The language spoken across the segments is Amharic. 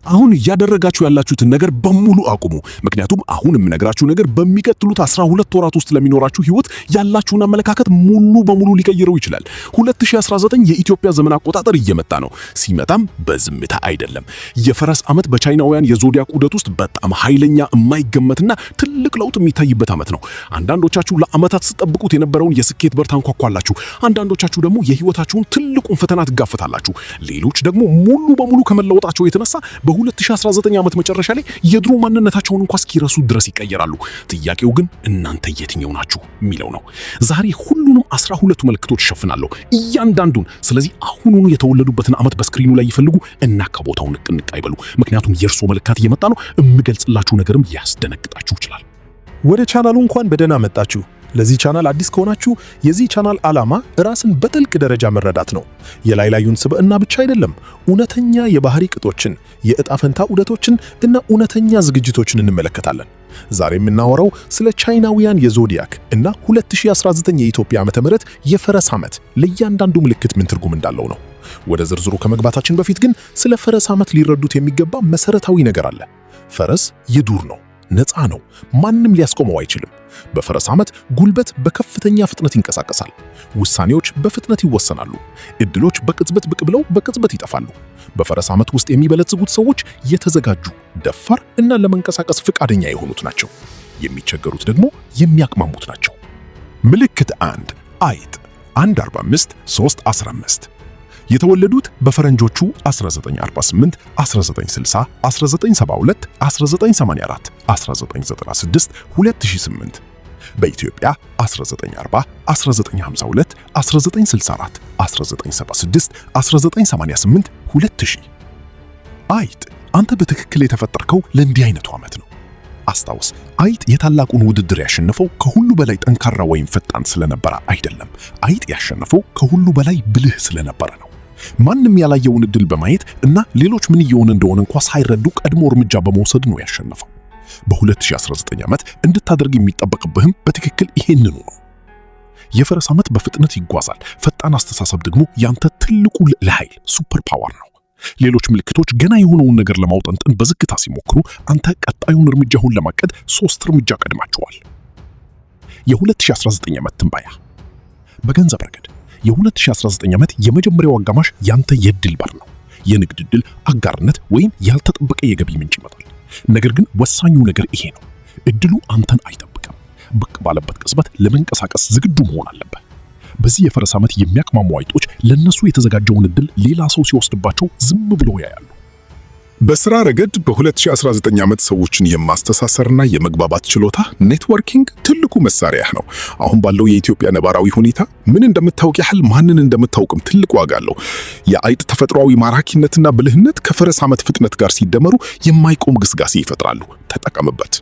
አሁን እያደረጋችሁ ያላችሁትን ነገር በሙሉ አቁሙ። ምክንያቱም አሁን የምነግራችሁ ነገር በሚቀጥሉት 12 ወራት ውስጥ ለሚኖራችሁ ህይወት ያላችሁን አመለካከት ሙሉ በሙሉ ሊቀይረው ይችላል። 2019 የኢትዮጵያ ዘመን አቆጣጠር እየመጣ ነው። ሲመጣም በዝምታ አይደለም። የፈረስ ዓመት በቻይናውያን የዞዲያክ ዑደት ውስጥ በጣም ኃይለኛ የማይገመትና ትልቅ ለውጥ የሚታይበት ዓመት ነው። አንዳንዶቻችሁ ለዓመታት ስትጠብቁት የነበረውን የስኬት በር ታንኳኳላችሁ። አንዳንዶቻችሁ ደግሞ የህይወታችሁን ትልቁን ፈተና ትጋፈጣላችሁ። ሌሎች ደግሞ ሙሉ በሙሉ ከመለወጣቸው የተነሳ በ2019 ዓመት መጨረሻ ላይ የድሮ ማንነታቸውን እንኳን እስኪረሱ ድረስ ይቀየራሉ። ጥያቄው ግን እናንተ የትኛው ናችሁ የሚለው ነው። ዛሬ ሁሉንም 12 ምልክቶች ሸፍናለሁ፣ እያንዳንዱን። ስለዚህ አሁኑኑ የተወለዱበትን ዓመት በስክሪኑ ላይ ይፈልጉ እና ከቦታው ንቅንቅ አይበሉ። ምክንያቱም የእርሶ መልካት እየመጣ ነው። የምገልጽላችሁ ነገርም ሊያስደነግጣችሁ ይችላል። ወደ ቻናሉ እንኳን በደህና መጣችሁ። ለዚህ ቻናል አዲስ ከሆናችሁ የዚህ ቻናል ዓላማ ራስን በጥልቅ ደረጃ መረዳት ነው። የላይ ላዩን ስብዕና ብቻ አይደለም፣ እውነተኛ የባህሪ ቅጦችን፣ የዕጣ ፈንታ ዑደቶችን እና እውነተኛ ዝግጅቶችን እንመለከታለን። ዛሬ የምናወራው ስለ ቻይናውያን የዞዲያክ እና 2019 የኢትዮጵያ ዓመተ ምህረት የፈረስ ዓመት ለእያንዳንዱ ምልክት ምን ትርጉም እንዳለው ነው። ወደ ዝርዝሩ ከመግባታችን በፊት ግን ስለ ፈረስ ዓመት ሊረዱት የሚገባ መሰረታዊ ነገር አለ። ፈረስ የዱር ነው፣ ነፃ ነው፣ ማንም ሊያስቆመው አይችልም። በፈረስ ዓመት ጉልበት በከፍተኛ ፍጥነት ይንቀሳቀሳል። ውሳኔዎች በፍጥነት ይወሰናሉ። እድሎች በቅጽበት ብቅ ብለው በቅጽበት ይጠፋሉ። በፈረስ ዓመት ውስጥ የሚበለጽጉት ሰዎች የተዘጋጁ፣ ደፋር እና ለመንቀሳቀስ ፍቃደኛ የሆኑት ናቸው። የሚቸገሩት ደግሞ የሚያቅማሙት ናቸው። ምልክት 1 አይጥ 145 315 የተወለዱት በፈረንጆቹ 1948፣ 1960፣ 1972፣ 1984፣ 1996፣ 2008 በኢትዮጵያ 1940፣ 1952፣ 1964፣ 1976፣ 1988፣ 2000 አይጥ አንተ በትክክል የተፈጠርከው ለእንዲህ አይነቱ ዓመት ነው። አስታውስ፣ አይጥ የታላቁን ውድድር ያሸነፈው ከሁሉ በላይ ጠንካራ ወይም ፈጣን ስለነበረ አይደለም። አይጥ ያሸነፈው ከሁሉ በላይ ብልህ ስለነበረ ነው። ማንም ያላየውን እድል በማየት እና ሌሎች ምን እየሆነ እንደሆነ እንኳን ሳይረዱ ቀድሞ እርምጃ በመውሰድ ነው ያሸነፈው። በ2019 ዓመት እንድታደርግ የሚጠበቅብህም በትክክል ይሄንኑ ነው። የፈረስ ዓመት በፍጥነት ይጓዛል። ፈጣን አስተሳሰብ ደግሞ ያንተ ትልቁ ኃይል ሱፐር ፓወር ነው። ሌሎች ምልክቶች ገና የሆነውን ነገር ለማውጠንጠን በዝግታ ሲሞክሩ፣ አንተ ቀጣዩን እርምጃውን ለማቀድ 3 እርምጃ ቀድማቸዋል። የ2019 ዓመት ትንበያ በገንዘብ ረገድ የ2019 ዓመት የመጀመሪያው አጋማሽ ያንተ የዕድል በር ነው። የንግድ ዕድል፣ አጋርነት ወይም ያልተጠበቀ የገቢ ምንጭ ይመጣል። ነገር ግን ወሳኙ ነገር ይሄ ነው። ዕድሉ አንተን አይጠብቅም። ብቅ ባለበት ቅጽበት ለመንቀሳቀስ ዝግጁ መሆን አለበት። በዚህ የፈረስ ዓመት የሚያቅማሙ አይጦች ለነሱ የተዘጋጀውን ዕድል ሌላ ሰው ሲወስድባቸው ዝም ብለው ያያሉ። በስራ ረገድ በ2019 ዓመት ሰዎችን የማስተሳሰርና የመግባባት ችሎታ ኔትወርኪንግ ትልቁ መሳሪያህ ነው። አሁን ባለው የኢትዮጵያ ነባራዊ ሁኔታ ምን እንደምታውቅ ያህል ማንን እንደምታውቅም ትልቅ ዋጋ አለው። የአይጥ ተፈጥሯዊ ማራኪነትና ብልህነት ከፈረስ ዓመት ፍጥነት ጋር ሲደመሩ የማይቆም ግስጋሴ ይፈጥራሉ። ተጠቀምበት።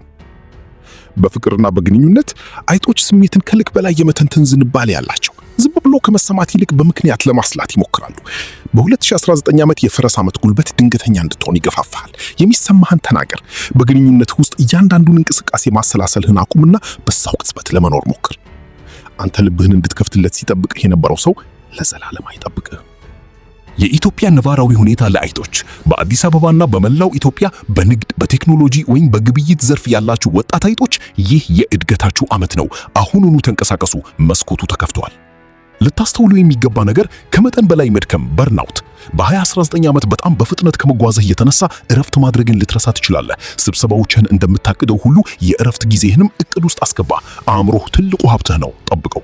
በፍቅርና በግንኙነት አይጦች ስሜትን ከልክ በላይ የመተንተን ዝንባሌ ያላቸው፣ ዝም ብሎ ከመሰማት ይልቅ በምክንያት ለማስላት ይሞክራሉ። በ2019 ዓመት የፈረስ ዓመት ጉልበት ድንገተኛ እንድትሆን ይገፋፋል። የሚሰማህን ተናገር። በግንኙነት ውስጥ እያንዳንዱን እንቅስቃሴ ማሰላሰልህን አቁምና በዛው ቅጽበት ለመኖር ሞክር። አንተ ልብህን እንድትከፍትለት ሲጠብቅህ የነበረው ሰው ለዘላለም አይጠብቅህ። የኢትዮጵያ ነባራዊ ሁኔታ ለአይጦች በአዲስ አበባና በመላው ኢትዮጵያ በንግድ፣ በቴክኖሎጂ ወይም በግብይት ዘርፍ ያላችሁ ወጣት አይጦች ይህ የእድገታችሁ ዓመት ነው። አሁኑኑ ተንቀሳቀሱ። መስኮቱ ተከፍቷል። ልታስተውሉ የሚገባ ነገር ከመጠን በላይ መድከም በርናውት በ2019 ዓመት በጣም በፍጥነት ከመጓዝህ የተነሳ እረፍት ማድረግን ልትረሳ ትችላለህ። ስብሰባዎችህን እንደምታቅደው ሁሉ የእረፍት ጊዜህንም እቅድ ውስጥ አስገባ። አእምሮህ ትልቁ ሀብትህ ነው፣ ጠብቀው።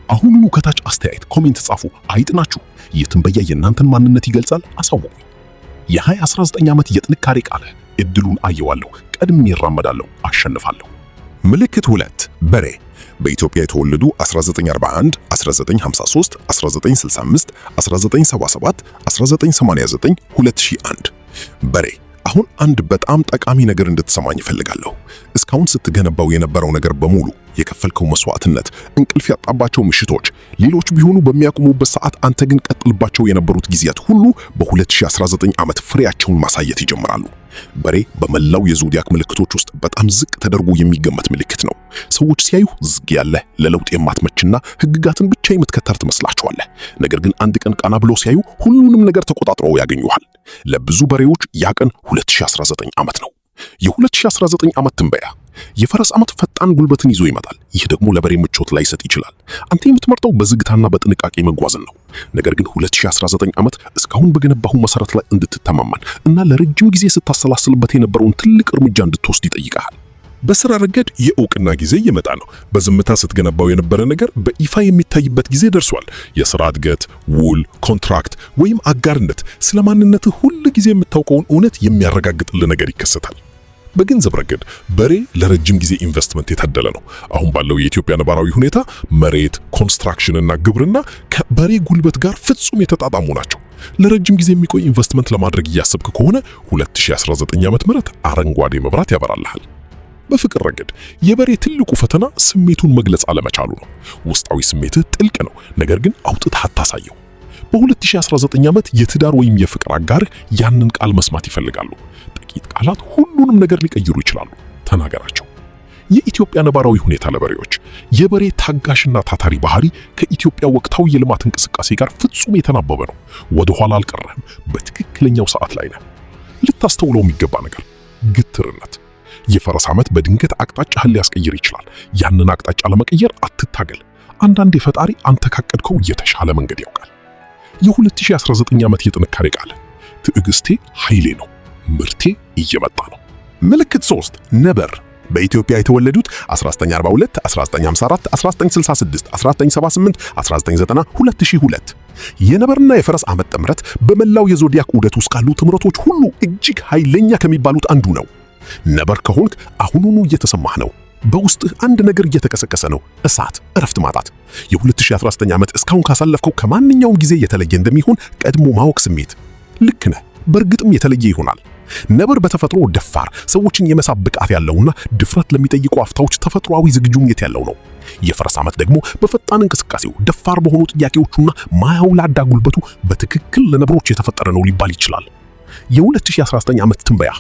አሁኑኑ ከታች አስተያየት ኮሜንት ጻፉ። አይጥ ናችሁ? ይህ ትንበያ የእናንተን ማንነት ይገልጻል? አሳውቁኝ። የ2019 ዓመት የጥንካሬ ቃልህ እድሉን አየዋለሁ፣ ቀድሜ እራመዳለሁ፣ አሸንፋለሁ። ምልክት 2 በሬ በኢትዮጵያ የተወለዱ 1941፣ 1953፣ 1965፣ 1977፣ 1989፣ 2001 በሬ አሁን አንድ በጣም ጠቃሚ ነገር እንድትሰማኝ እፈልጋለሁ። እስካሁን ስትገነባው የነበረው ነገር በሙሉ የከፈልከው መስዋዕትነት፣ እንቅልፍ ያጣባቸው ምሽቶች፣ ሌሎች ቢሆኑ በሚያቆሙበት ሰዓት አንተ ግን ቀጥልባቸው የነበሩት ጊዜያት ሁሉ በ2019 ዓመት ፍሬያቸውን ማሳየት ይጀምራሉ። በሬ በመላው የዞዲያክ ምልክቶች ውስጥ በጣም ዝቅ ተደርጎ የሚገመት ምልክት ነው። ሰዎች ሲያዩ ዝግ ያለ ለለውጥ የማትመችና ህግጋትን ብቻ የምትከተል ትመስላቸዋለህ። ነገር ግን አንድ ቀን ቀና ብሎ ሲያዩ ሁሉንም ነገር ተቆጣጥረው ያገኙሃል። ለብዙ በሬዎች ያ ቀን 2019 ዓመት ነው። የ2019 ዓመት ትንበያ የፈረስ ዓመት ፈጣን ጉልበትን ይዞ ይመጣል። ይህ ደግሞ ለበሬ ምቾት ላይሰጥ ይችላል። አንተ የምትመርጠው በዝግታና በጥንቃቄ መጓዝን ነው። ነገር ግን 2019 ዓመት እስካሁን በገነባሁ መሰረት ላይ እንድትተማመን እና ለረጅም ጊዜ ስታሰላስልበት የነበረውን ትልቅ እርምጃ እንድትወስድ ይጠይቃል። በሥራ ረገድ የእውቅና ጊዜ እየመጣ ነው። በዝምታ ስትገነባው የነበረ ነገር በይፋ የሚታይበት ጊዜ ደርሷል። የሥራ እድገት፣ ውል፣ ኮንትራክት ወይም አጋርነት ስለ ማንነትህ ሁል ጊዜ የምታውቀውን እውነት የሚያረጋግጥልህ ነገር ይከሰታል። በገንዘብ ረገድ በሬ ለረጅም ጊዜ ኢንቨስትመንት የታደለ ነው። አሁን ባለው የኢትዮጵያ ነባራዊ ሁኔታ መሬት፣ ኮንስትራክሽን እና ግብርና ከበሬ ጉልበት ጋር ፍጹም የተጣጣሙ ናቸው። ለረጅም ጊዜ የሚቆይ ኢንቨስትመንት ለማድረግ እያሰብክ ከሆነ 2019 ዓመተ ምህረት አረንጓዴ መብራት ያበራልሃል። በፍቅር ረገድ የበሬ ትልቁ ፈተና ስሜቱን መግለጽ አለመቻሉ ነው። ውስጣዊ ስሜትህ ጥልቅ ነው፣ ነገር ግን አውጥተህ አታሳየው። በ2019 ዓመት የትዳር ወይም የፍቅር አጋርህ ያንን ቃል መስማት ይፈልጋሉ። ጥቂት ቃላት ሁሉንም ነገር ሊቀይሩ ይችላሉ። ተናገራቸው። የኢትዮጵያ ነባራዊ ሁኔታ ለበሬዎች የበሬ ታጋሽና ታታሪ ባህሪ ከኢትዮጵያ ወቅታዊ የልማት እንቅስቃሴ ጋር ፍጹም የተናበበ ነው። ወደ ኋላ አልቀረህም። በትክክለኛው ሰዓት ላይ ነህ። ልታስተውለው የሚገባ ነገር ግትርነት። የፈረስ ዓመት በድንገት አቅጣጫህን ሊያስቀይር ይችላል። ያንን አቅጣጫ ለመቀየር አትታገል። አንዳንዴ ፈጣሪ አንተ ካቀድከው የተሻለ መንገድ ያውቃል። የ2019 ዓመት የጥንካሬ ቃል ትዕግስቴ ኃይሌ ነው፣ ምርቴ እየመጣ ነው። ምልክት 3 ነበር። በኢትዮጵያ የተወለዱት 1942፣ 1954፣ 1966፣ 1978፣ 1990፣ 2002 የነበርና የፈረስ ዓመት ጥምረት በመላው የዞዲያክ ዑደት ውስጥ ካሉ ጥምረቶች ሁሉ እጅግ ኃይለኛ ከሚባሉት አንዱ ነው። ነበር ከሆንክ አሁኑኑ እየተሰማህ ነው። በውስጥህ አንድ ነገር እየተቀሰቀሰ ነው። እሳት፣ እረፍት ማጣት። የ2019 ዓመት እስካሁን ካሳለፍከው ከማንኛውም ጊዜ የተለየ እንደሚሆን ቀድሞ ማወቅ ስሜት። ልክ ነህ፣ በእርግጥም የተለየ ይሆናል። ነበር በተፈጥሮ ደፋር፣ ሰዎችን የመሳብ ብቃት ያለውና ድፍረት ለሚጠይቁ አፍታዎች ተፈጥሯዊ ዝግጁነት ያለው ነው። የፈረስ ዓመት ደግሞ በፈጣን እንቅስቃሴው፣ ደፋር በሆኑ ጥያቄዎቹና ማያውላዳ ጉልበቱ በትክክል ለነብሮች የተፈጠረ ነው ሊባል ይችላል። የ2019 ዓመት ትንበያ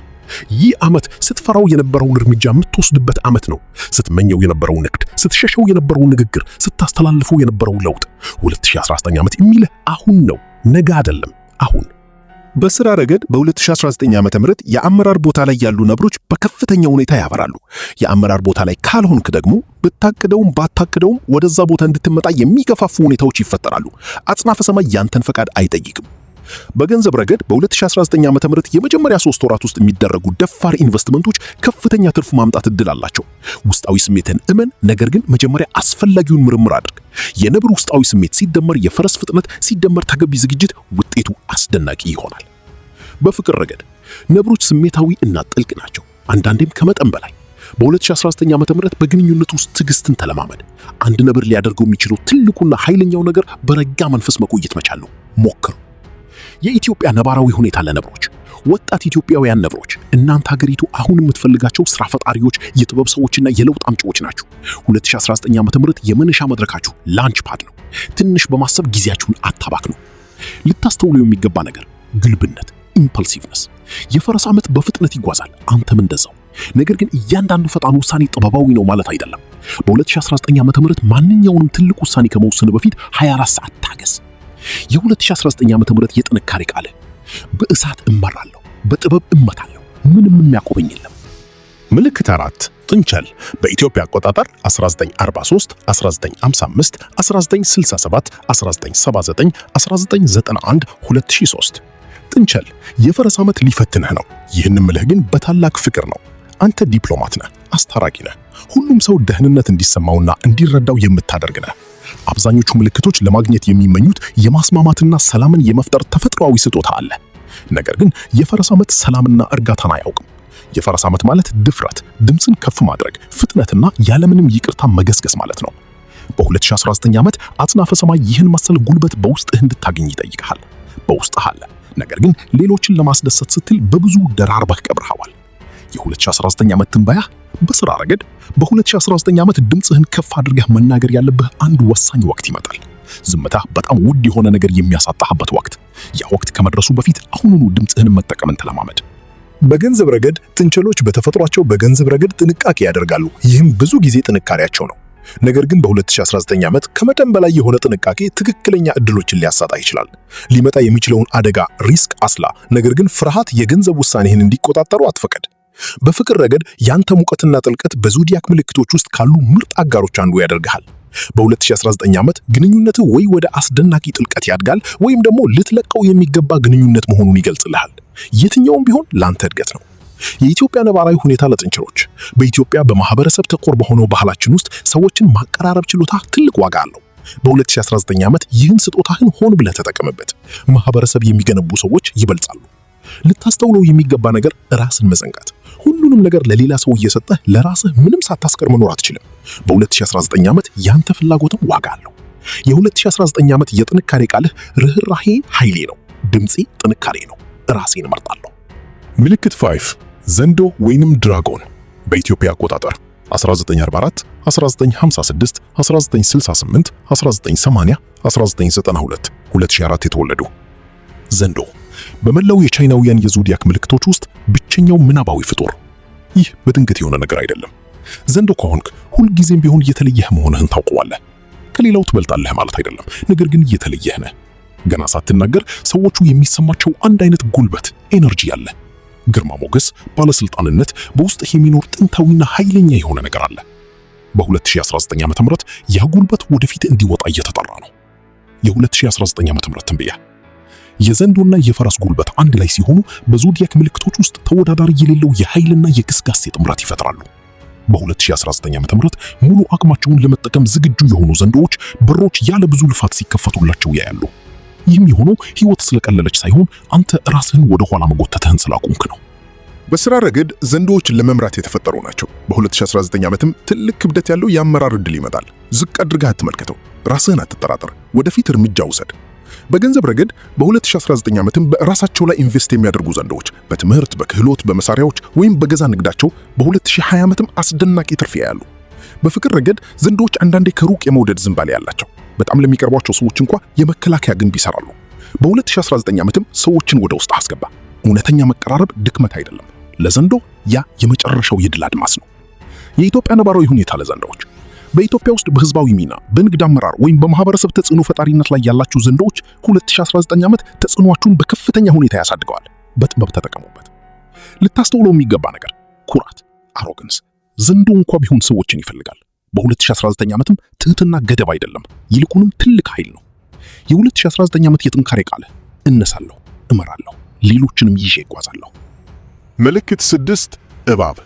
ይህ ዓመት ስትፈራው የነበረውን እርምጃ የምትወስድበት ዓመት ነው። ስትመኘው የነበረው ንግድ፣ ስትሸሸው የነበረው ንግግር፣ ስታስተላልፈው የነበረው ለውጥ። 2019 ዓመት የሚልህ አሁን ነው፣ ነገ አይደለም፣ አሁን። በሥራ ረገድ በ2019 ዓመተ ምህረት የአመራር ቦታ ላይ ያሉ ነብሮች በከፍተኛ ሁኔታ ያበራሉ። የአመራር ቦታ ላይ ካልሆንክ ደግሞ ብታቅደውም ባታቅደውም ወደዛ ቦታ እንድትመጣ የሚገፋፉ ሁኔታዎች ይፈጠራሉ። አጽናፈ ሰማይ ያንተን ፈቃድ አይጠይቅም። በገንዘብ ረገድ በ2019 ዓመተ ምህረት የመጀመሪያ 3 ወራት ውስጥ የሚደረጉ ደፋር ኢንቨስትመንቶች ከፍተኛ ትርፍ ማምጣት እድል አላቸው። ውስጣዊ ስሜትን እመን፣ ነገር ግን መጀመሪያ አስፈላጊውን ምርምር አድርግ። የነብር ውስጣዊ ስሜት ሲደመር የፈረስ ፍጥነት ሲደመር ተገቢ ዝግጅት ውጤቱ አስደናቂ ይሆናል። በፍቅር ረገድ ነብሮች ስሜታዊ እና ጥልቅ ናቸው፣ አንዳንዴም ከመጠን በላይ። በ2019 ዓመተ ምህረት በግንኙነት ውስጥ ትዕግስትን ተለማመድ። አንድ ነብር ሊያደርገው የሚችለው ትልቁና ኃይለኛው ነገር በረጋ መንፈስ መቆየት መቻል ነው። ሞክሩ። የኢትዮጵያ ነባራዊ ሁኔታ ለነብሮች ወጣት ኢትዮጵያውያን ነብሮች፣ እናንተ ሀገሪቱ አሁን የምትፈልጋቸው ስራ ፈጣሪዎች፣ የጥበብ ሰዎችና የለውጥ አምጪዎች ናቸው። 2019 ዓመተ ምህረት የመነሻ መድረካችሁ ላንች ፓድ ነው። ትንሽ በማሰብ ጊዜያችሁን አታባክኑ። ልታስተውሉ የሚገባ ነገር ግልብነት፣ ኢምፐልሲቭነስ። የፈረስ ዓመት በፍጥነት ይጓዛል፣ አንተም እንደዛው። ነገር ግን እያንዳንዱ ፈጣን ውሳኔ ጥበባዊ ነው ማለት አይደለም። በ2019 ዓመተ ምህረት ማንኛውንም ትልቅ ውሳኔ ከመወሰን በፊት 24 ሰዓት ታገስ። የ2019 ዓመተ ምህረት የጥንካሬ ቃል በእሳት እመራለሁ፣ በጥበብ እመታለሁ፣ ምንም የሚያቆመኝ የለም። ምልክት 4 ጥንቸል። በኢትዮጵያ አቆጣጠር 1943፣ 1955፣ 1967፣ 1979፣ 1991፣ 2003 ጥንቸል የፈረስ ዓመት ሊፈትንህ ነው። ይህን ምልህ ግን በታላቅ ፍቅር ነው። አንተ ዲፕሎማት ነህ፣ አስታራቂ ነህ። ሁሉም ሰው ደህንነት እንዲሰማውና እንዲረዳው የምታደርግ ነህ። አብዛኞቹ ምልክቶች ለማግኘት የሚመኙት የማስማማትና ሰላምን የመፍጠር ተፈጥሯዊ ስጦታ አለ። ነገር ግን የፈረስ ዓመት ሰላምና እርጋታን አያውቅም። የፈረስ ዓመት ማለት ድፍረት፣ ድምፅን ከፍ ማድረግ፣ ፍጥነትና ያለምንም ይቅርታ መገስገስ ማለት ነው። በ2019 ዓመት አጽናፈ ሰማይ ይህን መሰል ጉልበት በውስጥህ እንድታገኝ ይጠይቅሃል። በውስጥህ አለ፣ ነገር ግን ሌሎችን ለማስደሰት ስትል በብዙ ደራርበህ ቀብረሃዋል። የ2019 ዓመት ትንበያ በሥራ ረገድ በ2019 ዓመት ድምፅህን ከፍ አድርገህ መናገር ያለብህ አንድ ወሳኝ ወቅት ይመጣል። ዝምታ በጣም ውድ የሆነ ነገር የሚያሳጣህበት ወቅት። ያ ወቅት ከመድረሱ በፊት አሁኑኑ ድምፅህን መጠቀምን ተለማመድ። በገንዘብ ረገድ ጥንቸሎች በተፈጥሯቸው በገንዘብ ረገድ ጥንቃቄ ያደርጋሉ። ይህም ብዙ ጊዜ ጥንካሬያቸው ነው። ነገር ግን በ2019 ዓመት ከመጠን በላይ የሆነ ጥንቃቄ ትክክለኛ እድሎችን ሊያሳጣ ይችላል። ሊመጣ የሚችለውን አደጋ ሪስክ አስላ፣ ነገር ግን ፍርሃት የገንዘብ ውሳኔህን እንዲቆጣጠሩ አትፈቀድ። በፍቅር ረገድ ያንተ ሙቀትና ጥልቀት በዞዲያክ ምልክቶች ውስጥ ካሉ ምርጥ አጋሮች አንዱ ያደርግሃል። በ2019 ዓመት ግንኙነት ወይ ወደ አስደናቂ ጥልቀት ያድጋል ወይም ደግሞ ልትለቀው የሚገባ ግንኙነት መሆኑን ይገልጽልሃል። የትኛውም ቢሆን ላንተ እድገት ነው። የኢትዮጵያ ነባራዊ ሁኔታ ለጥንቸሎች። በኢትዮጵያ በማህበረሰብ ተኮር በሆነው ባህላችን ውስጥ ሰዎችን ማቀራረብ ችሎታ ትልቅ ዋጋ አለው። በ2019 ዓመት ይህን ስጦታህን ሆን ብለህ ተጠቀምበት። ማህበረሰብ የሚገነቡ ሰዎች ይበልጻሉ። ልታስተውለው የሚገባ ነገር ራስን መዘንጋት። ሁሉንም ነገር ለሌላ ሰው እየሰጠህ ለራስህ ምንም ሳታስቀር መኖር አትችልም። በ2019 ዓመት ያንተ ፍላጎትም ዋጋ አለው። የ2019 ዓመት የጥንካሬ ቃልህ ርህራሄ ኃይሌ ነው፣ ድምፄ ጥንካሬ ነው፣ ራሴን እመርጣለሁ። ምልክት 5 ዘንዶ ወይንም ድራጎን። በኢትዮጵያ አቆጣጠር 1944፣ 1956፣ 1968፣ 1980፣ 1992፣ 2004 የተወለዱ ዘንዶ በመላው የቻይናውያን የዞዲያክ ምልክቶች ውስጥ ብቸኛው ምናባዊ ፍጡር። ይህ በድንገት የሆነ ነገር አይደለም። ዘንዶ ከሆንክ ሁልጊዜም ቢሆን የተለየህ መሆንህን ታውቀዋለህ። ከሌላው ትበልጣለህ ማለት አይደለም፣ ነገር ግን የተለየህ ነህ። ገና ሳትናገር ሰዎቹ የሚሰማቸው አንድ አይነት ጉልበት፣ ኤነርጂ አለ። ግርማ ሞገስ፣ ባለስልጣንነት፣ በውስጥህ የሚኖር ጥንታዊና ኃይለኛ የሆነ ነገር አለ። በ2019 ዓ.ም ያ ጉልበት ወደፊት እንዲወጣ እየተጠራ ነው። የ2019 ዓ.ም ትንበያ የዘንዶና የፈረስ ጉልበት አንድ ላይ ሲሆኑ በዞዲያክ ምልክቶች ውስጥ ተወዳዳሪ የሌለው የኃይልና የግስጋሴ ጥምረት ይፈጥራሉ። በ2019 ዓ.ም ሙሉ አቅማቸውን ለመጠቀም ዝግጁ የሆኑ ዘንዶዎች በሮች ያለ ብዙ ልፋት ሲከፈቱላቸው ያያሉ። ይህም የሆነው ህይወት ስለቀለለች ሳይሆን አንተ ራስህን ወደ ኋላ መጎተትህን ስላቆምክ ነው። በስራ ረገድ ዘንዶዎች ለመምራት የተፈጠሩ ናቸው። በ2019 ዓመትም ትልቅ ክብደት ያለው የአመራር ዕድል ይመጣል። ዝቅ አድርገህ አትመልከተው። ራስህን አትጠራጠር። ወደፊት እርምጃ ውሰድ። በገንዘብ ረገድ በ2019 ዓመትም በራሳቸው ላይ ኢንቨስት የሚያደርጉ ዘንዶዎች በትምህርት፣ በክህሎት፣ በመሳሪያዎች ወይም በገዛ ንግዳቸው በ2020 ዓመትም አስደናቂ ትርፍ ያያሉ። በፍቅር ረገድ ዘንዶዎች አንዳንዴ ከሩቅ የመውደድ ዝንባሌ ያላቸው፣ በጣም ለሚቀርቧቸው ሰዎች እንኳን የመከላከያ ግንብ ይሰራሉ። በ2019 ዓመትም ሰዎችን ወደ ውስጥ አስገባ። እውነተኛ መቀራረብ ድክመት አይደለም። ለዘንዶ ያ የመጨረሻው የድል አድማስ ነው። የኢትዮጵያ ነባራዊ ሁኔታ ለዘንዶዎች። በኢትዮጵያ ውስጥ በህዝባዊ ሚና፣ በንግድ አመራር ወይም በማህበረሰብ ተጽዕኖ ፈጣሪነት ላይ ያላችሁ ዘንዶዎች 2019 ዓመት ተጽዕኖአችሁን በከፍተኛ ሁኔታ ያሳድገዋል። በጥበብ ተጠቀሙበት። ልታስተውለው የሚገባ ነገር ኩራት፣ አሮገንስ። ዘንዶ እንኳ ቢሆን ሰዎችን ይፈልጋል። በ2019 ዓመትም ትህትና ገደብ አይደለም፣ ይልቁንም ትልቅ ኃይል ነው። የ2019 ዓመት የጥንካሬ ቃል እነሳለሁ፣ እመራለሁ፣ ሌሎችንም ይዤ እጓዛለሁ። ምልክት 6 እባብ።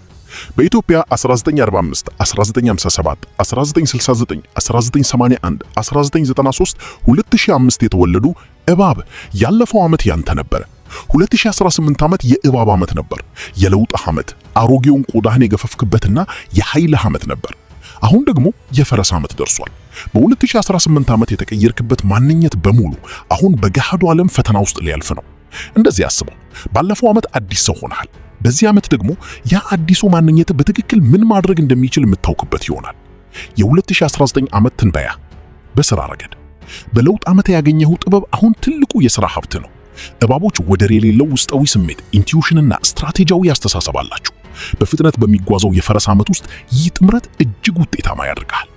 በኢትዮጵያ 1945፣ 1957፣ 1969፣ 1981፣ 1993፣ 2005 የተወለዱ እባብ ያለፈው ዓመት ያንተ ነበር። 2018 ዓመት የእባብ ዓመት ነበር። የለውጥ ዓመት፣ አሮጌውን ቆዳህን የገፈፍክበትና የኃይልህ ዓመት ነበር። አሁን ደግሞ የፈረስ ዓመት ደርሷል። በ2018 ዓመት የተቀየርክበት ማንነት በሙሉ አሁን በገሃዱ ዓለም ፈተና ውስጥ ሊያልፍ ነው። እንደዚህ አስበው። ባለፈው ዓመት አዲስ ሰው ሆነሃል። በዚህ ዓመት ደግሞ ያ አዲሱ ማንነት በትክክል ምን ማድረግ እንደሚችል የምታውቅበት ይሆናል። የ2019 ዓመት ትንበያ በሥራ ረገድ። በለውጥ ዓመት ያገኘኸው ጥበብ አሁን ትልቁ የሥራ ሀብት ነው። እባቦች ወደር የሌለው ውስጣዊ ስሜት፣ ኢንቲዩሽንና ስትራቴጂያዊ አስተሳሰብ አላችሁ። በፍጥነት በሚጓዘው የፈረስ ዓመት ውስጥ ይህ ጥምረት እጅግ ውጤታማ ያደርጋል።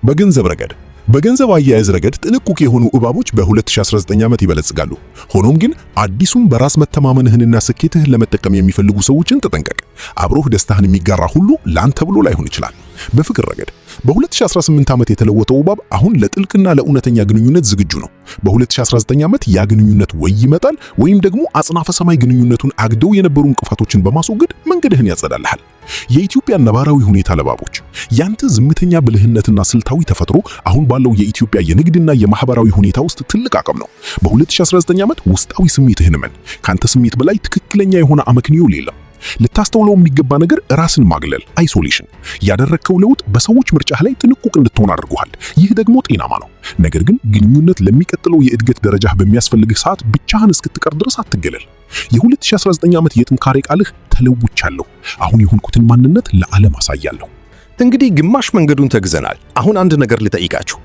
በገንዘብ ረገድ በገንዘብ አያያዝ ረገድ ጥንቁቅ የሆኑ እባቦች በ2019 ዓመት ይበለጽጋሉ። ሆኖም ግን አዲሱን በራስ መተማመንህንና ስኬትህን ለመጠቀም የሚፈልጉ ሰዎችን ተጠንቀቅ። አብሮህ ደስታህን የሚጋራ ሁሉ ላንተ ብሎ ላይሆን ይችላል። በፍቅር ረገድ በ2018 ዓመት የተለወጠው እባብ አሁን ለጥልቅና ለእውነተኛ ግንኙነት ዝግጁ ነው። በ2019 ዓመት ያ ግንኙነት ወይ ይመጣል ወይም ደግሞ አጽናፈ ሰማይ ግንኙነቱን አግደው የነበሩ እንቅፋቶችን በማስወገድ መንገድህን ያጸዳልሃል። የኢትዮጵያ ነባራዊ ሁኔታ ለእባቦች ያንተ ዝምተኛ ብልህነትና ስልታዊ ተፈጥሮ አሁን ባለው የኢትዮጵያ የንግድና የማህበራዊ ሁኔታ ውስጥ ትልቅ አቅም ነው። በ2019 ዓመት ውስጣዊ ስሜትህን መን ካንተ ስሜት በላይ ትክክለኛ የሆነ አመክንዮ የለም። ልታስተውለው የሚገባ ነገር ራስን ማግለል፣ አይሶሌሽን። ያደረግከው ለውጥ በሰዎች ምርጫህ ላይ ጥንቁቅ እንድትሆን አድርጎሃል። ይህ ደግሞ ጤናማ ነው። ነገር ግን ግንኙነት ለሚቀጥለው የእድገት ደረጃህ በሚያስፈልግህ ሰዓት ብቻህን እስክትቀር ድረስ አትገለል። የ2019 ዓመት የጥንካሬ ቃልህ ተለውቻለሁ፣ አሁን የሆንኩትን ማንነት ለዓለም አሳያለሁ። እንግዲህ ግማሽ መንገዱን ተግዘናል። አሁን አንድ ነገር ልጠይቃችሁ።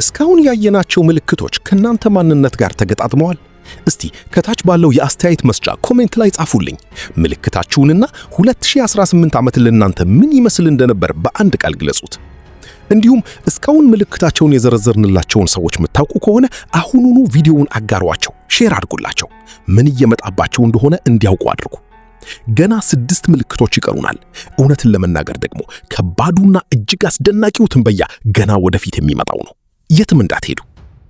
እስካሁን ያየናቸው ምልክቶች ከናንተ ማንነት ጋር ተገጣጥመዋል? እስቲ ከታች ባለው የአስተያየት መስጫ ኮሜንት ላይ ጻፉልኝ ምልክታችሁንና 2018 ዓመት ለእናንተ ምን ይመስል እንደነበር በአንድ ቃል ግለጹት። እንዲሁም እስካሁን ምልክታቸውን የዘረዘርንላቸውን ሰዎች የምታውቁ ከሆነ አሁኑኑ ቪዲዮውን አጋሯቸው፣ ሼር አድርጉላቸው። ምን እየመጣባቸው እንደሆነ እንዲያውቁ አድርጉ። ገና 6 ምልክቶች ይቀሩናል። እውነትን ለመናገር ደግሞ ከባዱና እጅግ አስደናቂው ትንበያ ገና ወደፊት የሚመጣው ነው። የትም እንዳትሄዱ።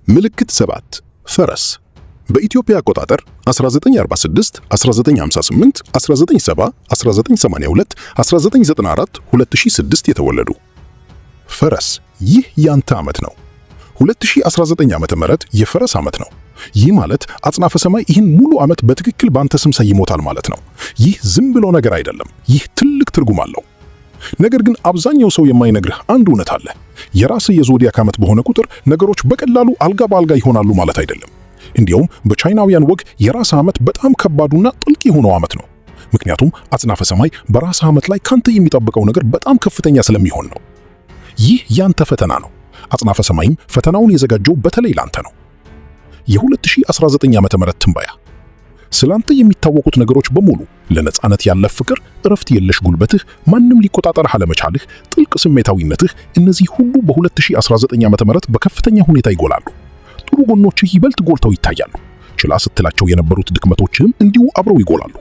ምልክት 7 ፈረስ። በኢትዮጵያ አቆጣጠር 1946፣ 1958፣ 1970፣ 1982፣ 1994፣ 2006 የተወለዱ ፈረስ። ይህ ያንተ ዓመት ነው። 2019 ዓመተ ምህረት የፈረስ ዓመት ነው። ይህ ማለት አጽናፈ ሰማይ ይህን ሙሉ ዓመት በትክክል ባንተ ስም ሰይሞታል ማለት ነው። ይህ ዝም ብሎ ነገር አይደለም። ይህ ትልቅ ትርጉም አለው። ነገር ግን አብዛኛው ሰው የማይነግርህ አንድ እውነት አለ። የራስህ የዞዲያክ ዓመት በሆነ ቁጥር ነገሮች በቀላሉ አልጋ በአልጋ ይሆናሉ ማለት አይደለም። እንዲያውም በቻይናውያን ወግ የራስህ ዓመት በጣም ከባዱና ጥልቅ የሆነው ዓመት ነው። ምክንያቱም አጽናፈ ሰማይ በራስህ ዓመት ላይ ካንተ የሚጠብቀው ነገር በጣም ከፍተኛ ስለሚሆን ነው። ይህ ያንተ ፈተና ነው። አጽናፈ ሰማይም ፈተናውን የዘጋጀው በተለይ ላንተ ነው። የ2019 ዓመተ ምህረት ትንበያ። ስላንተ የሚታወቁት ነገሮች በሙሉ ለነጻነት ያለ ፍቅር፣ እረፍት የለሽ ጉልበትህ፣ ማንም ሊቆጣጠርህ አለመቻልህ፣ ጥልቅ ስሜታዊነትህ፣ እነዚህ ሁሉ በ2019 ዓመተ ምህረት በከፍተኛ ሁኔታ ይጎላሉ። ጥሩ ጎኖችህ ይበልጥ ጎልተው ይታያሉ። ችላ ስትላቸው የነበሩት ድክመቶችህም እንዲሁ አብረው ይጎላሉ።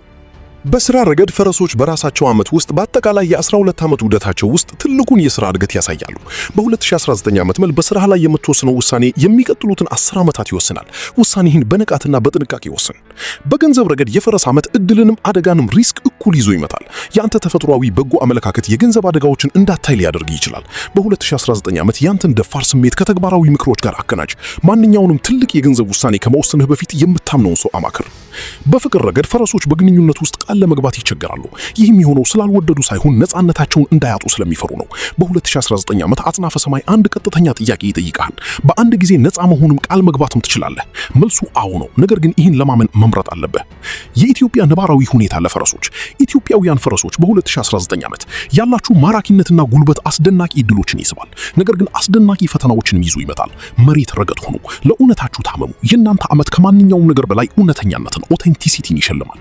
በስራ ረገድ ፈረሶች በራሳቸው ዓመት ውስጥ በአጠቃላይ የ12 ዓመት ውደታቸው ውስጥ ትልቁን የሥራ እድገት ያሳያሉ። በ2019 ዓመት በስራ ላይ የምትወስነው ውሳኔ የሚቀጥሉትን 10 ዓመታት ይወስናል። ውሳኔህን በንቃትና በጥንቃቄ ወስን። በገንዘብ ረገድ የፈረስ ዓመት እድልንም አደጋንም ሪስክ እኩል ይዞ ይመጣል። የአንተ ተፈጥሯዊ በጎ አመለካከት የገንዘብ አደጋዎችን እንዳታይ ሊያደርግ ይችላል። በ2019 ዓመት ያንተን ደፋር ስሜት ከተግባራዊ ምክሮች ጋር አቀናጅ። ማንኛውንም ትልቅ የገንዘብ ውሳኔ ከመወሰንህ በፊት የምታምነውን ሰው አማክር። በፍቅር ረገድ ፈረሶች በግንኙነት ውስጥ ቃል ለመግባት ይቸገራሉ። ይህም የሆነው ስላልወደዱ ሳይሆን ነፃነታቸውን እንዳያጡ ስለሚፈሩ ነው። በ2019 ዓመት አጽናፈ ሰማይ አንድ ቀጥተኛ ጥያቄ ይጠይቃል። በአንድ ጊዜ ነፃ መሆንም ቃል መግባትም ትችላለህ? መልሱ አዎ ነው። ነገር ግን ይህን ለማመን መምረጥ አለብህ። የኢትዮጵያ ነባራዊ ሁኔታ ለፈረሶች። ኢትዮጵያውያን ፈረሶች በ2019 ዓመት ያላችሁ ማራኪነትና ጉልበት አስደናቂ ዕድሎችን ይስባል። ነገር ግን አስደናቂ ፈተናዎችንም ይዞ ይመጣል። መሬት ረገጥ ሆኑ። ለእውነታችሁ ታመሙ። የእናንተ ዓመት ከማንኛውም ነገር በላይ እውነተኛነትን፣ ኦቴንቲሲቲን ይሸልማል።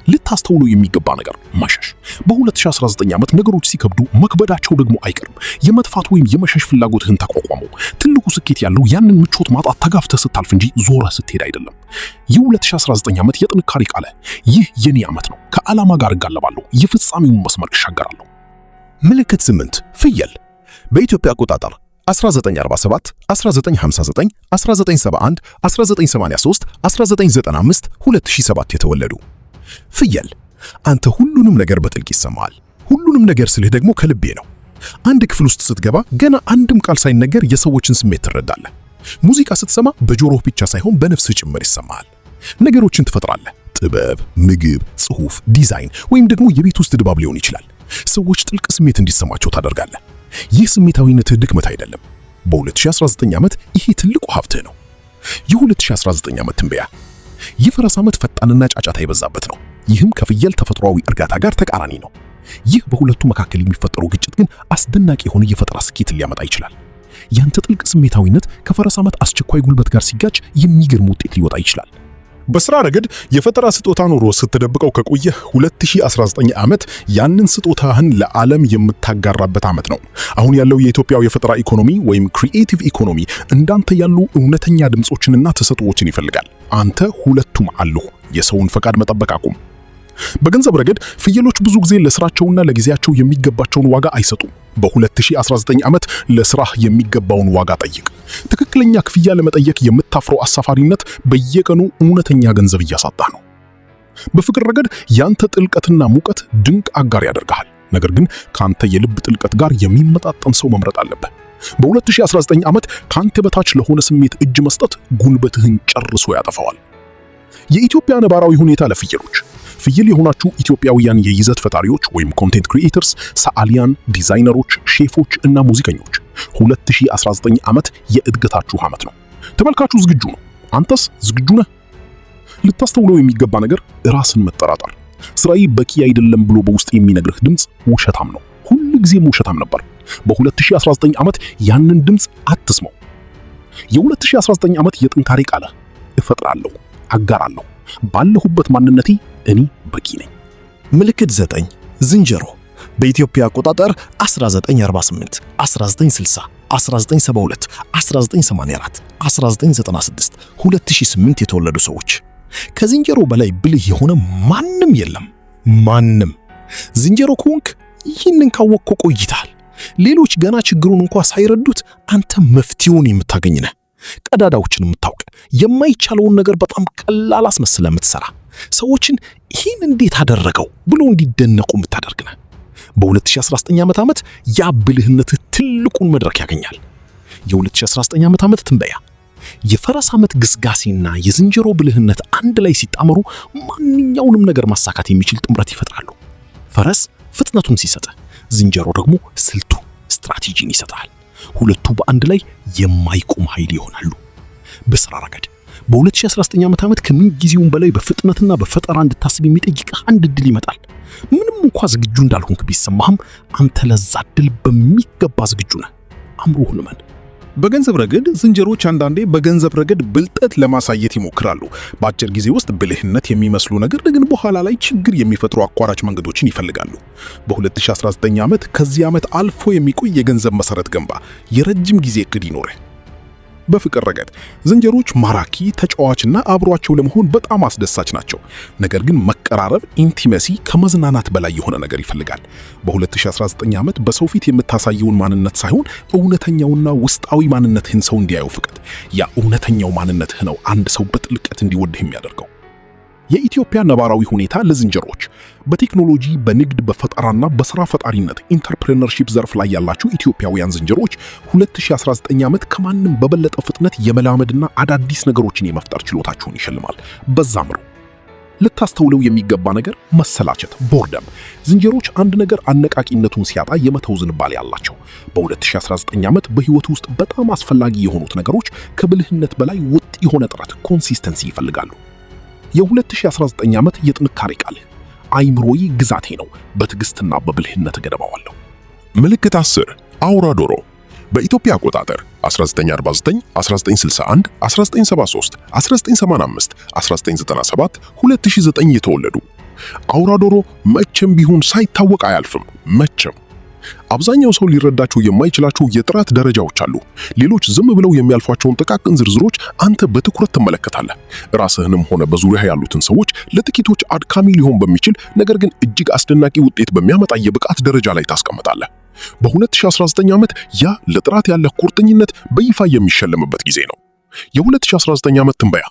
ልታስተውሉ የሚገባ ነገር መሸሽ። በ2019 ዓመት ነገሮች ሲከብዱ መክበዳቸው ደግሞ አይቀርም። የመጥፋት ወይም የመሸሽ ፍላጎትህን ተቋቋመው። ትልቁ ስኬት ያለው ያንን ምቾት ማጣት ተጋፍተህ ስታልፍ እንጂ ዞረህ ስትሄድ አይደለም። የ2019 ዓመት የጥንካሬ ቃለ። ይህ የኔ ዓመት ነው። ከዓላማ ጋር እጋለባለሁ። የፍጻሜውን መስመር እሻገራለሁ። ምልክት 8 ፍየል። በኢትዮጵያ አቆጣጠር 1947፣ 1959፣ 1971፣ 1983፣ 1995፣ 2007 የተወለዱ ፍየል። አንተ ሁሉንም ነገር በጥልቅ ይሰማሃል። ሁሉንም ነገር ስልህ ደግሞ ከልቤ ነው። አንድ ክፍል ውስጥ ስትገባ ገና አንድም ቃል ሳይነገር የሰዎችን ስሜት ትረዳለህ። ሙዚቃ ስትሰማ በጆሮህ ብቻ ሳይሆን በነፍስህ ጭምር ይሰማሃል። ነገሮችን ትፈጥራለህ። ጥበብ፣ ምግብ፣ ጽሑፍ፣ ዲዛይን ወይም ደግሞ የቤት ውስጥ ድባብ ሊሆን ይችላል። ሰዎች ጥልቅ ስሜት እንዲሰማቸው ታደርጋለህ። ይህ ስሜታዊነትህ ድክመት አይደለም። በ2019 ዓመት ይሄ ትልቁ ሀብትህ ነው። የ2019 ዓመት ትንበያ። የፈረስ ዓመት ፈጣንና ጫጫታ የበዛበት ነው። ይህም ከፍየል ተፈጥሯዊ እርጋታ ጋር ተቃራኒ ነው። ይህ በሁለቱ መካከል የሚፈጠረው ግጭት ግን አስደናቂ የሆነ የፈጠራ ስኬትን ሊያመጣ ይችላል። ያንተ ጥልቅ ስሜታዊነት ከፈረስ ዓመት አስቸኳይ ጉልበት ጋር ሲጋጭ የሚገርም ውጤት ሊወጣ ይችላል። በስራ ረገድ የፈጠራ ስጦታ ኖሮ ስትደብቀው ከቆየህ 2019 ዓመት ያንን ስጦታህን ለዓለም የምታጋራበት ዓመት ነው። አሁን ያለው የኢትዮጵያው የፈጠራ ኢኮኖሚ ወይም ክሪኤቲቭ ኢኮኖሚ እንዳንተ ያሉ እውነተኛ ድምጾችንና ተሰጥኦዎችን ይፈልጋል። አንተ ሁለቱም አሉ። የሰውን ፈቃድ መጠበቅ አቁም። በገንዘብ ረገድ ፍየሎች ብዙ ጊዜ ለስራቸውና ለጊዜያቸው የሚገባቸውን ዋጋ አይሰጡም። በ2019 ዓመት ለስራህ የሚገባውን ዋጋ ጠይቅ። ትክክለኛ ክፍያ ለመጠየቅ የምታፍረው አሳፋሪነት በየቀኑ እውነተኛ ገንዘብ እያሳጣህ ነው። በፍቅር ረገድ ያንተ ጥልቀትና ሙቀት ድንቅ አጋር ያደርግሃል። ነገር ግን ካንተ የልብ ጥልቀት ጋር የሚመጣጠን ሰው መምረጥ አለብህ። በ2019 ዓመት ካንተ በታች ለሆነ ስሜት እጅ መስጠት ጉልበትህን ጨርሶ ያጠፋዋል። የኢትዮጵያ ነባራዊ ሁኔታ ለፍየሎች። ፍየል የሆናችሁ ኢትዮጵያውያን የይዘት ፈጣሪዎች ወይም ኮንቴንት ክሪኤተርስ፣ ሰዓሊያን፣ ዲዛይነሮች፣ ሼፎች እና ሙዚቀኞች 2019 ዓመት የእድገታችሁ ዓመት ነው። ተመልካቹ ዝግጁ ነው። አንተስ ዝግጁ ነህ? ልታስተውለው የሚገባ ነገር ራስን መጠራጠር። ስራዬ በቂ አይደለም ብሎ በውስጥ የሚነግርህ ድምፅ ውሸታም ነው። ሁልጊዜም ውሸታም ነበር። በ2019 ዓመት ያንን ድምፅ አትስማው። የ2019 ዓመት የጥንካሬ ቃል እፈጥራለሁ፣ አጋራለሁ። ባለሁበት ማንነቴ እኔ በቂ ነኝ። ምልክት 9 ዝንጀሮ በኢትዮጵያ አቆጣጠር 1948፣ 1960፣ 1972፣ 1984፣ 1996፣ 2008 የተወለዱ ሰዎች። ከዝንጀሮ በላይ ብልህ የሆነ ማንም የለም። ማንም። ዝንጀሮ ከሆንክ ይህንን ካወቅኮ ቆይታል። ሌሎች ገና ችግሩን እንኳን ሳይረዱት አንተ መፍትሄውን የምታገኝ ነህ። ቀዳዳዎችን የምታውቅ፣ የማይቻለውን ነገር በጣም ቀላል አስመስለ የምትሰራ፣ ሰዎችን ይህን እንዴት አደረገው ብሎ እንዲደነቁ የምታደርግ ነህ። በ2019 ዓመት ያ ብልህነትህ ትልቁን መድረክ ያገኛል። የ2019 ዓመት ትንበያ የፈረስ ዓመት ግስጋሴና የዝንጀሮ ብልህነት አንድ ላይ ሲጣመሩ ማንኛውንም ነገር ማሳካት የሚችል ጥምረት ይፈጥራሉ። ፈረስ ፍጥነቱን ሲሰጥ፣ ዝንጀሮ ደግሞ ስልቱ ስትራቴጂን ይሰጣል። ሁለቱ በአንድ ላይ የማይቆም ኃይል ይሆናሉ። በሥራ ረገድ በ2019 ዓመት ከምን ጊዜውም በላይ በፍጥነትና በፈጠራ እንድታስብ የሚጠይቅህ አንድ ዕድል ይመጣል። ምንም እንኳን ዝግጁ እንዳልሆንክ ቢሰማህም አንተ ለዛ ዕድል በሚገባ ዝግጁ ነህ። አምሮህን እመን። በገንዘብ ረገድ ዝንጀሮች አንዳንዴ በገንዘብ ረገድ ብልጠት ለማሳየት ይሞክራሉ። በአጭር ጊዜ ውስጥ ብልህነት የሚመስሉ ነገር ግን በኋላ ላይ ችግር የሚፈጥሩ አቋራጭ መንገዶችን ይፈልጋሉ። በ2019 ዓመት ከዚህ ዓመት አልፎ የሚቆይ የገንዘብ መሰረት ገንባ፣ የረጅም ጊዜ እቅድ ይኖርህ። በፍቅር ረገድ ዝንጀሮች ማራኪ፣ ተጫዋችና አብሯቸው ለመሆን በጣም አስደሳች ናቸው። ነገር ግን መቀራረብ፣ ኢንቲመሲ ከመዝናናት በላይ የሆነ ነገር ይፈልጋል። በ2019 ዓመት በሰው ፊት የምታሳየውን ማንነት ሳይሆን እውነተኛውና ውስጣዊ ማንነትህን ሰው እንዲያየው ፍቀድ። ያ እውነተኛው ማንነትህ ነው አንድ ሰው በጥልቀት እንዲወድህ የሚያደርገው። የኢትዮጵያ ነባራዊ ሁኔታ ለዝንጀሮች በቴክኖሎጂ፣ በንግድ፣ በፈጠራና በሥራ ፈጣሪነት ኢንተርፕረነርሺፕ ዘርፍ ላይ ያላቸው ኢትዮጵያውያን ዝንጀሮች 2019 ዓመት ከማንም በበለጠ ፍጥነት የመላመድና አዳዲስ ነገሮችን የመፍጠር ችሎታቸውን ይሸልማል። በዛምሩ ልታስተውለው የሚገባ ነገር መሰላቸት፣ ቦርደም። ዝንጀሮች አንድ ነገር አነቃቂነቱን ሲያጣ የመተው ዝንባሌ አላቸው። በ2019 ዓመት በሕይወት ውስጥ በጣም አስፈላጊ የሆኑት ነገሮች ከብልህነት በላይ ወጥ የሆነ ጥረት፣ ኮንሲስተንሲ ይፈልጋሉ። የ2019 ዓመት የጥንካሬ ቃል አይምሮዬ ግዛቴ ነው፣ በትዕግስትና በብልህነት እገነባዋለሁ። ምልክት 10 አውራ ዶሮ በኢትዮጵያ አቆጣጠር 1949፣ 1961፣ 1973፣ 1985፣ 1997፣ 2009 የተወለዱ። አውራ ዶሮ መቼም ቢሆን ሳይታወቅ አያልፍም። መቼም አብዛኛው ሰው ሊረዳቸው የማይችላቸው የጥራት ደረጃዎች አሉ። ሌሎች ዝም ብለው የሚያልፏቸውን ጥቃቅን ዝርዝሮች አንተ በትኩረት ትመለከታለህ። ራስህንም ሆነ በዙሪያ ያሉትን ሰዎች ለጥቂቶች አድካሚ ሊሆን በሚችል ነገር ግን እጅግ አስደናቂ ውጤት በሚያመጣ የብቃት ደረጃ ላይ ታስቀምጣለህ። በ2019 ዓመት ያ ለጥራት ያለህ ቁርጠኝነት በይፋ የሚሸለምበት ጊዜ ነው። የ2019 ዓመት ትንበያ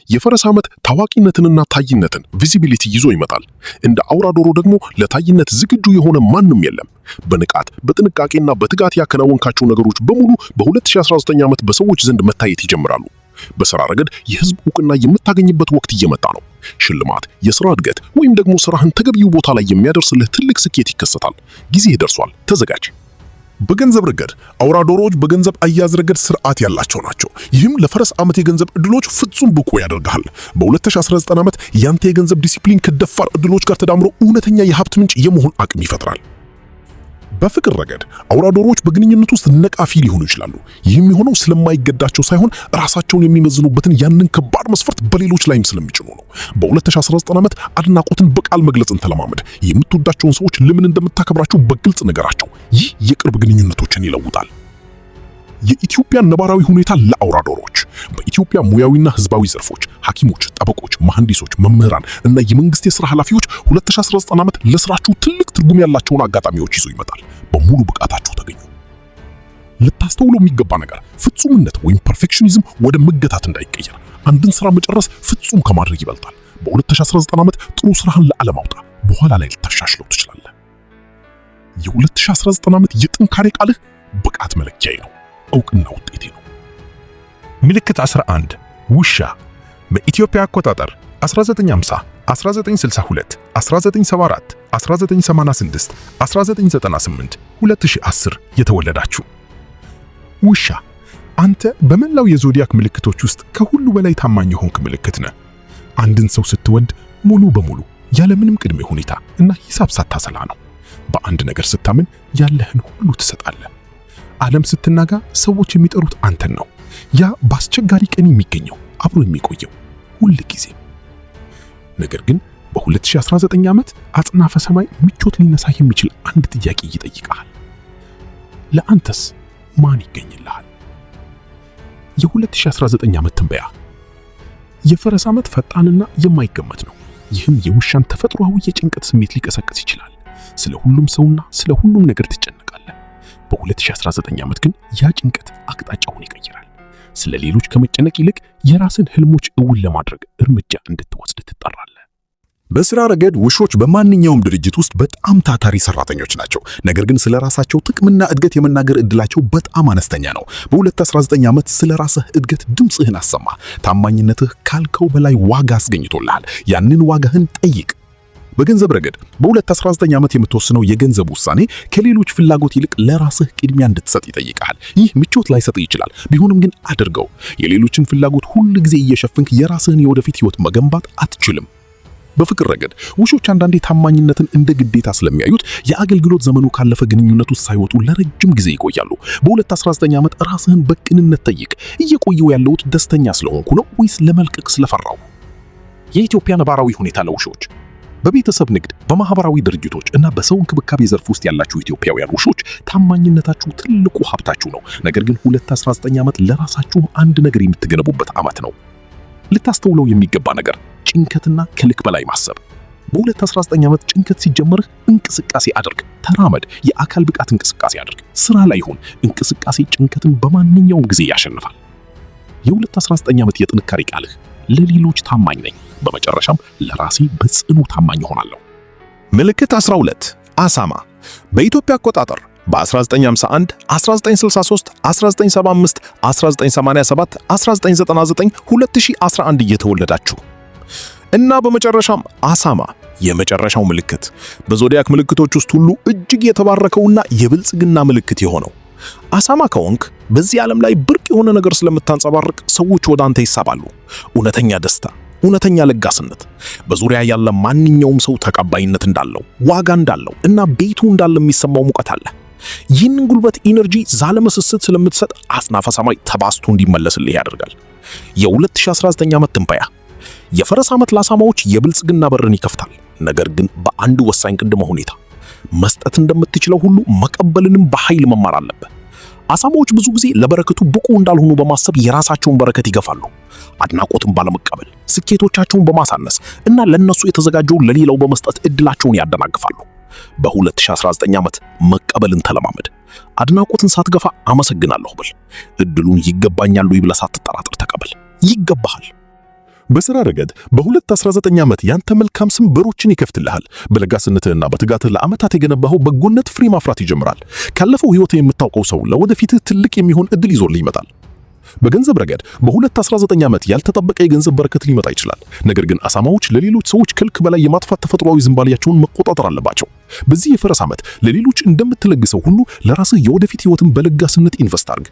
የፈረስ ዓመት ታዋቂነትንና ታይነትን ቪዚቢሊቲ ይዞ ይመጣል። እንደ አውራ ዶሮ ደግሞ ለታይነት ዝግጁ የሆነ ማንም የለም። በንቃት በጥንቃቄና በትጋት ያከናወንካቸው ነገሮች በሙሉ በ2019 ዓመት በሰዎች ዘንድ መታየት ይጀምራሉ። በሥራ ረገድ የህዝብ ዕውቅና የምታገኝበት ወቅት እየመጣ ነው። ሽልማት፣ የሥራ እድገት ወይም ደግሞ ሥራህን ተገቢው ቦታ ላይ የሚያደርስልህ ትልቅ ስኬት ይከሰታል። ጊዜ ደርሷል፣ ተዘጋጅ። በገንዘብ ረገድ አውራ ዶሮዎች በገንዘብ አያያዝ ረገድ ስርዓት ያላቸው ናቸው። ይህም ለፈረስ ዓመት የገንዘብ ዕድሎች ፍጹም ብቁ ያደርግሃል። በ2019 ዓመት ያንተ የገንዘብ ዲሲፕሊን ከደፋር ዕድሎች ጋር ተዳምሮ እውነተኛ የሀብት ምንጭ የመሆን አቅም ይፈጥራል። በፍቅር ረገድ አውራ ዶሮዎች በግንኙነት ውስጥ ነቃፊ ሊሆኑ ይችላሉ። ይህም የሆነው ስለማይገዳቸው ሳይሆን ራሳቸውን የሚመዝኑበትን ያንን ከባድ መስፈርት በሌሎች ላይም ስለሚጭኑ ነው። በ2019 ዓመት አድናቆትን በቃል መግለጽን ተለማመድ። የምትወዳቸውን ሰዎች ለምን እንደምታከብራቸው በግልጽ ነገራቸው። ይህ የቅርብ ግንኙነቶችን ይለውጣል። የኢትዮጵያ ነባራዊ ሁኔታ ለአውራ ዶሮዎች በኢትዮጵያ ሙያዊና ህዝባዊ ዘርፎች ሐኪሞች፣ ጠበቆች፣ መሐንዲሶች፣ መምህራን እና የመንግስት የሥራ ኃላፊዎች 2019 ዓመት ለሥራችሁ ትልቅ ትርጉም ያላቸውን አጋጣሚዎች ይዞ ይመጣል። በሙሉ ብቃታችሁ ተገኙ። ልታስተውለው የሚገባ ነገር ፍጹምነት ወይም ፐርፌክሽኒዝም ወደ መገታት እንዳይቀየር። አንድን ሥራ መጨረስ ፍጹም ከማድረግ ይበልጣል። በ2019 ዓመት ጥሩ ሥራህን ለዓለም አውጣ። በኋላ ላይ ልታሻሽለው ትችላለህ። የ2019 ዓመት የጥንካሬ ቃልህ ብቃት መለኪያዬ ነው፣ ዕውቅና ውጤቴ ነው። ምልክት 11 ውሻ በኢትዮጵያ አቆጣጠር 1950፣ 1962፣ 1974፣ 1986፣ 1998፣ 2010 የተወለዳችሁ። ውሻ አንተ በመላው የዞዲያክ ምልክቶች ውስጥ ከሁሉ በላይ ታማኝ የሆንክ ምልክት ነህ። አንድን ሰው ስትወድ ሙሉ በሙሉ ያለምንም ቅድመ ሁኔታ እና ሂሳብ ሳታሰላ ነው። በአንድ ነገር ስታምን ያለህን ሁሉ ትሰጣለህ። ዓለም ስትናጋ ሰዎች የሚጠሩት አንተን ነው። ያ በአስቸጋሪ ቀን የሚገኘው አብሮ የሚቆየው ሁል ጊዜ። ነገር ግን በ2019 ዓመት አጽናፈ ሰማይ ምቾት ሊነሳ የሚችል አንድ ጥያቄ ይጠይቃል። ለአንተስ ማን ይገኝልሃል? የ2019 ዓመት ትንበያ የፈረስ ዓመት ፈጣንና የማይገመት ነው። ይህም የውሻን ተፈጥሯዊ የጭንቀት ስሜት ሊቀሰቅስ ይችላል። ስለ ሁሉም ሰውና ስለ ሁሉም ነገር ትጨነቃለህ። በ2019 ዓመት ግን ያ ጭንቀት አቅጣጫውን ይቀይራል። ስለ ሌሎች ከመጨነቅ ይልቅ የራስን ህልሞች እውን ለማድረግ እርምጃ እንድትወስድ ትጠራለህ። በስራ ረገድ ውሾች በማንኛውም ድርጅት ውስጥ በጣም ታታሪ ሰራተኞች ናቸው። ነገር ግን ስለ ራሳቸው ጥቅምና እድገት የመናገር እድላቸው በጣም አነስተኛ ነው። በ2019 ዓመት ስለ ራስህ እድገት ድምፅህን አሰማ። ታማኝነትህ ካልከው በላይ ዋጋ አስገኝቶልሃል። ያንን ዋጋህን ጠይቅ። በገንዘብ ረገድ በ2019 ዓመት የምትወስነው የገንዘብ ውሳኔ ከሌሎች ፍላጎት ይልቅ ለራስህ ቅድሚያ እንድትሰጥ ይጠይቃል። ይህ ምቾት ላይሰጥ ይችላል፣ ቢሆንም ግን አድርገው። የሌሎችን ፍላጎት ሁል ጊዜ እየሸፈንክ የራስህን የወደፊት ህይወት መገንባት አትችልም። በፍቅር ረገድ ውሾች አንዳንዴ ታማኝነትን እንደ ግዴታ ስለሚያዩት የአገልግሎት ዘመኑ ካለፈ ግንኙነት ውስጥ ሳይወጡ ለረጅም ጊዜ ይቆያሉ። በ2019 ዓመት ራስህን በቅንነት ጠይቅ። እየቆየው ያለሁት ደስተኛ ስለሆንኩ ነው ወይስ ለመልቀቅ ስለፈራው? የኢትዮጵያ ነባራዊ ሁኔታ ለውሾች በቤተሰብ ንግድ፣ በማህበራዊ ድርጅቶች እና በሰው እንክብካቤ ዘርፍ ውስጥ ያላችሁ ኢትዮጵያውያን ውሾች ታማኝነታችሁ ትልቁ ሀብታችሁ ነው። ነገር ግን 2019 ዓመት ለራሳችሁ አንድ ነገር የምትገነቡበት ዓመት ነው። ልታስተውለው የሚገባ ነገር ጭንቀትና ከልክ በላይ ማሰብ። በ2019 ዓመት ጭንቀት ሲጀመርህ እንቅስቃሴ አድርግ፣ ተራመድ፣ የአካል ብቃት እንቅስቃሴ አድርግ፣ ስራ ላይ ሁን። እንቅስቃሴ ጭንቀትን በማንኛውም ጊዜ ያሸንፋል። የ2019 ዓመት የጥንካሬ ቃልህ ለሌሎች ታማኝ ነኝ፣ በመጨረሻም ለራሴ በጽኑ ታማኝ እሆናለሁ። ምልክት 12 አሳማ በኢትዮጵያ አቆጣጠር በ1951፣ 1963፣ 1975፣ 1987፣ 1999፣ 2011 እየተወለዳችሁ እና በመጨረሻም አሳማ የመጨረሻው ምልክት በዞዲያክ ምልክቶች ውስጥ ሁሉ እጅግ የተባረከውና የብልጽግና ምልክት የሆነው አሳማ ከሆንክ በዚህ ዓለም ላይ ብርቅ የሆነ ነገር ስለምታንጸባርቅ ሰዎች ወደ አንተ ይሳባሉ። እውነተኛ ደስታ፣ እውነተኛ ለጋስነት፣ በዙሪያ ያለ ማንኛውም ሰው ተቀባይነት እንዳለው፣ ዋጋ እንዳለው እና ቤቱ እንዳለ የሚሰማው ሙቀት አለ። ይህንን ጉልበት ኢነርጂ ዛለመስስት ስለምትሰጥ አጽናፈ ሰማይ ተባስቶ እንዲመለስልህ ያደርጋል። የ2019 ዓመት ትንበያ የፈረስ ዓመት ለአሳማዎች የብልጽግና በርን ይከፍታል። ነገር ግን በአንድ ወሳኝ ቅድመ ሁኔታ መስጠት እንደምትችለው ሁሉ መቀበልንም በኃይል መማር አለብህ። አሳማዎች ብዙ ጊዜ ለበረከቱ ብቁ እንዳልሆኑ በማሰብ የራሳቸውን በረከት ይገፋሉ። አድናቆትን ባለመቀበል፣ ስኬቶቻቸውን በማሳነስ እና ለነሱ የተዘጋጀውን ለሌላው በመስጠት እድላቸውን ያደናግፋሉ። በ2019 ዓመት መቀበልን ተለማመድ። አድናቆትን ሳትገፋ አመሰግናለሁ ብል። እድሉን ይገባኛል ብለህ ሳትጠራጠር ተቀበል። ይገባሃል። በሥራ ረገድ በ2019 ዓመት ያንተ መልካም ስም በሮችን ይከፍትልሃል። በለጋስነትህና በትጋትህ ለዓመታት የገነባኸው በጎነት ፍሬ ማፍራት ይጀምራል። ካለፈው ሕይወትህ የምታውቀው ሰው ለወደፊትህ ትልቅ የሚሆን እድል ይዞልህ ይመጣል። በገንዘብ ረገድ በ2019 ዓመት ያልተጠበቀ የገንዘብ በረከት ሊመጣ ይችላል። ነገር ግን አሳማዎች ለሌሎች ሰዎች ከልክ በላይ የማጥፋት ተፈጥሯዊ ዝንባሌያቸውን መቆጣጠር አለባቸው። በዚህ የፈረስ ዓመት ለሌሎች እንደምትለግሰው ሁሉ ለራስህ የወደፊት ሕይወትን በለጋስነት ኢንቨስት አድርግ።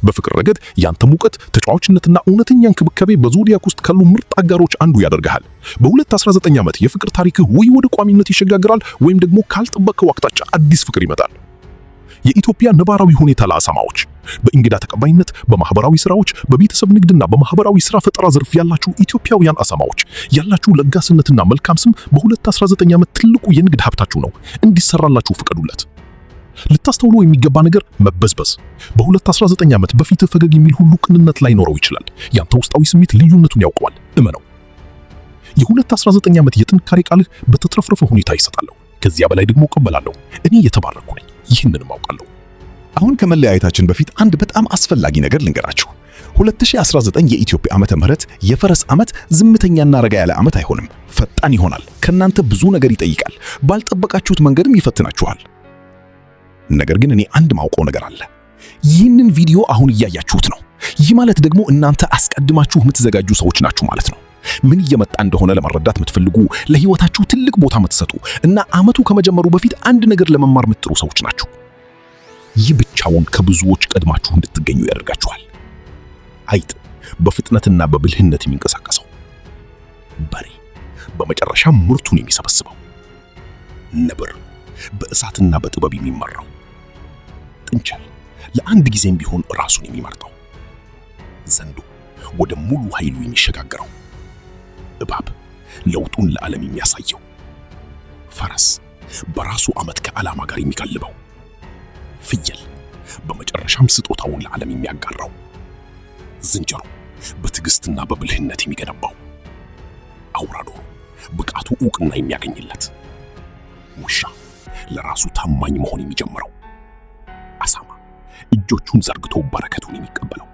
በፍቅር ረገድ ያንተ ሙቀት፣ ተጫዋችነትና እውነተኛ እንክብካቤ በዞዲያክ ውስጥ ካሉ ምርጥ አጋሮች አንዱ ያደርግሃል። በ2019 ዓመት የፍቅር ታሪክህ ወይ ወደ ቋሚነት ይሸጋግራል ወይም ደግሞ ካልጠበቀው አቅጣጫ አዲስ ፍቅር ይመጣል። የኢትዮጵያ ነባራዊ ሁኔታ ለአሳማዎች በእንግዳ ተቀባይነት፣ በማህበራዊ ስራዎች፣ በቤተሰብ ንግድና በማህበራዊ ስራ ፈጠራ ዘርፍ ያላችሁ ኢትዮጵያውያን አሳማዎች ያላችሁ ለጋስነትና መልካም ስም በ2019 ዓመት ትልቁ የንግድ ሀብታችሁ ነው። እንዲሰራላችሁ ፍቀዱለት። ልታስተውሉ የሚገባ ነገር መበዝበዝ። በ2019 ዓመት በፊትህ ፈገግ የሚል ሁሉ ቅንነት ላይ ኖረው ይችላል። ያንተ ውስጣዊ ስሜት ልዩነቱን ያውቀዋል፣ እመነው። የ2019 ዓመት የጥንካሬ ቃልህ በተትረፍረፈ ሁኔታ ይሰጣለሁ። ከዚያ በላይ ደግሞ እቀበላለሁ። እኔ የተባረኩ ነኝ፣ ይህንንም አውቃለሁ። አሁን ከመለያየታችን በፊት አንድ በጣም አስፈላጊ ነገር ልንገራችሁ። 2019 የኢትዮጵያ ዓመተ ምህረት የፈረስ ዓመት ዝምተኛና ረጋ ያለ ዓመት አይሆንም። ፈጣን ይሆናል። ከናንተ ብዙ ነገር ይጠይቃል። ባልጠበቃችሁት መንገድም ይፈትናችኋል። ነገር ግን እኔ አንድ ማውቀው ነገር አለ። ይህንን ቪዲዮ አሁን እያያችሁት ነው። ይህ ማለት ደግሞ እናንተ አስቀድማችሁ የምትዘጋጁ ሰዎች ናችሁ ማለት ነው። ምን እየመጣ እንደሆነ ለመረዳት የምትፈልጉ፣ ለህይወታችሁ ትልቅ ቦታ የምትሰጡ እና ዓመቱ ከመጀመሩ በፊት አንድ ነገር ለመማር የምትጥሩ ሰዎች ናችሁ። ይህ ብቻውን ከብዙዎች ቀድማችሁ እንድትገኙ ያደርጋችኋል። አይጥ በፍጥነትና በብልህነት የሚንቀሳቀሰው፣ በሬ በመጨረሻ ምርቱን የሚሰበስበው፣ ነብር በእሳትና በጥበብ የሚመራው፣ ጥንቸል ለአንድ ጊዜም ቢሆን ራሱን የሚመርጠው፣ ዘንዶ ወደ ሙሉ ኃይሉ የሚሸጋገረው፣ ለውጡን ለዓለም የሚያሳየው። ፈረስ በራሱ ዓመት ከዓላማ ጋር የሚጋልበው፣ ፍየል በመጨረሻም ስጦታውን ለዓለም የሚያጋራው፣ ዝንጀሮ በትዕግስትና በብልህነት የሚገነባው፣ አውራ ዶሮ ብቃቱ ዕውቅና የሚያገኝለት፣ ውሻ ለራሱ ታማኝ መሆን የሚጀምረው፣ አሳማ እጆቹን ዘርግቶ በረከቱን የሚቀበለው፣